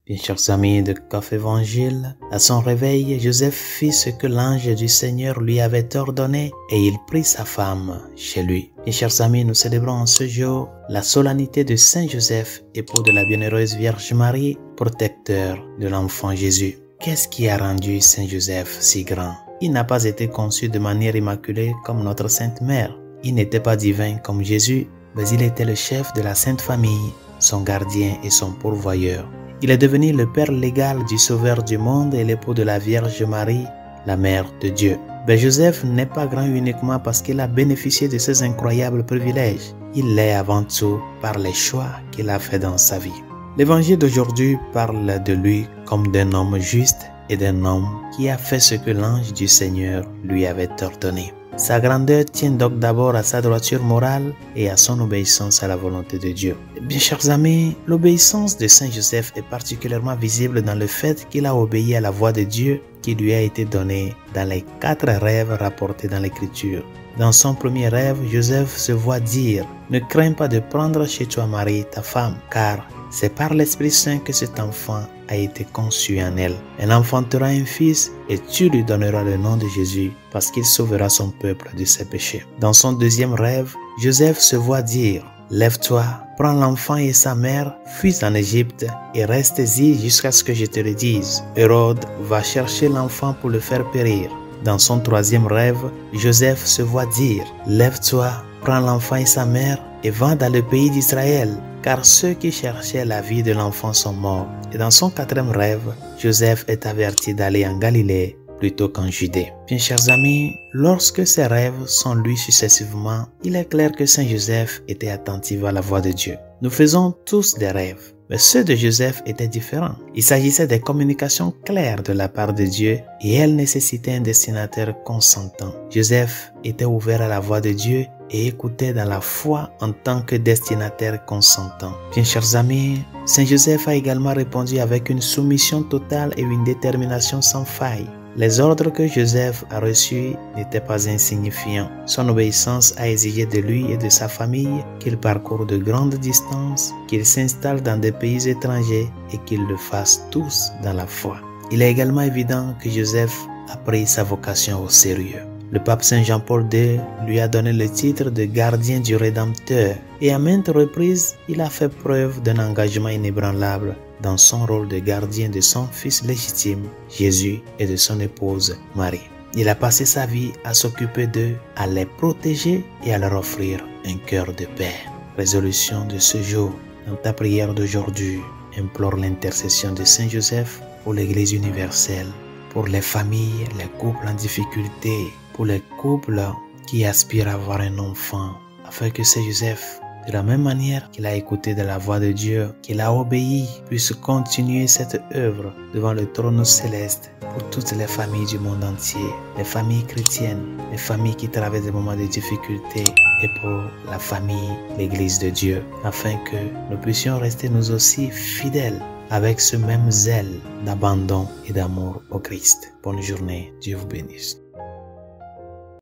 Bien chers amis de Café Évangile, à son réveil, Joseph fit ce que l'ange du Seigneur lui avait ordonné et il prit sa femme chez lui. Bien chers amis, nous célébrons en ce jour la solennité de Saint Joseph, époux de la bienheureuse Vierge Marie, protecteur de l'enfant Jésus. Qu'est-ce qui a rendu Saint Joseph si grand? Il n'a pas été conçu de manière immaculée comme notre Sainte Mère. Il n'était pas divin comme Jésus, mais il était le chef de la Sainte Famille, son gardien et son pourvoyeur. Il est devenu le père légal du Sauveur du monde et l'époux de la Vierge Marie, la Mère de Dieu. Mais Joseph n'est pas grand uniquement parce qu'il a bénéficié de ces incroyables privilèges. Il l'est avant tout par les choix qu'il a faits dans sa vie. L'évangile d'aujourd'hui parle de lui comme d'un homme juste et d'un homme qui a fait ce que l'ange du Seigneur lui avait ordonné. Sa grandeur tient donc d'abord à sa droiture morale et à son obéissance à la volonté de Dieu. Bien chers amis, l'obéissance de Saint Joseph est particulièrement visible dans le fait qu'il a obéi à la voix de Dieu qui lui a été donnée dans les 4 rêves rapportés dans l'Écriture. Dans son premier rêve, Joseph se voit dire « Ne crains pas de prendre chez toi Marie, ta femme, car c'est par l'Esprit Saint que cet enfant a été conçu en elle. Elle enfantera un fils et tu lui donneras le nom de Jésus parce qu'il sauvera son peuple de ses péchés. » Dans son deuxième rêve, Joseph se voit dire « Lève-toi, prends l'enfant et sa mère, fuis en Égypte et reste-y jusqu'à ce que je te le dise. Hérode va chercher l'enfant pour le faire périr. » Dans son troisième rêve, Joseph se voit dire « Lève-toi, prends l'enfant et sa mère et va dans le pays d'Israël, car ceux qui cherchaient la vie de l'enfant sont morts. » Et dans son quatrième rêve, Joseph est averti d'aller en Galilée plutôt qu'en Judée. Bien chers amis, lorsque ces rêves sont lus successivement, il est clair que Saint Joseph était attentif à la voix de Dieu. Nous faisons tous des rêves, mais ceux de Joseph étaient différents. Il s'agissait des communications claires de la part de Dieu et elles nécessitaient un destinataire consentant. Joseph était ouvert à la voix de Dieu et écoutait dans la foi en tant que destinataire consentant. Bien chers amis, Saint Joseph a également répondu avec une soumission totale et une détermination sans faille. Les ordres que Joseph a reçus n'étaient pas insignifiants. Son obéissance a exigé de lui et de sa famille qu'il parcourt de grandes distances, qu'il s'installe dans des pays étrangers et qu'ils le fassent tous dans la foi. Il est également évident que Joseph a pris sa vocation au sérieux. Le pape Saint Jean-Paul II lui a donné le titre de gardien du Rédempteur et à maintes reprises, il a fait preuve d'un engagement inébranlable dans son rôle de gardien de son fils légitime, Jésus, et de son épouse, Marie. Il a passé sa vie à s'occuper d'eux, à les protéger et à leur offrir un cœur de paix. Résolution de ce jour, dans ta prière d'aujourd'hui, implore l'intercession de Saint Joseph pour l'Église universelle, pour les familles, les couples en difficulté, pour les couples qui aspirent à avoir un enfant, afin que Saint Joseph, de la même manière qu'il a écouté de la voix de Dieu, qu'il a obéi, puisse continuer cette œuvre devant le trône céleste pour toutes les familles du monde entier, les familles chrétiennes, les familles qui traversent des moments de difficulté et pour la famille, l'Église de Dieu, afin que nous puissions rester nous aussi fidèles avec ce même zèle d'abandon et d'amour au Christ. Bonne journée, Dieu vous bénisse.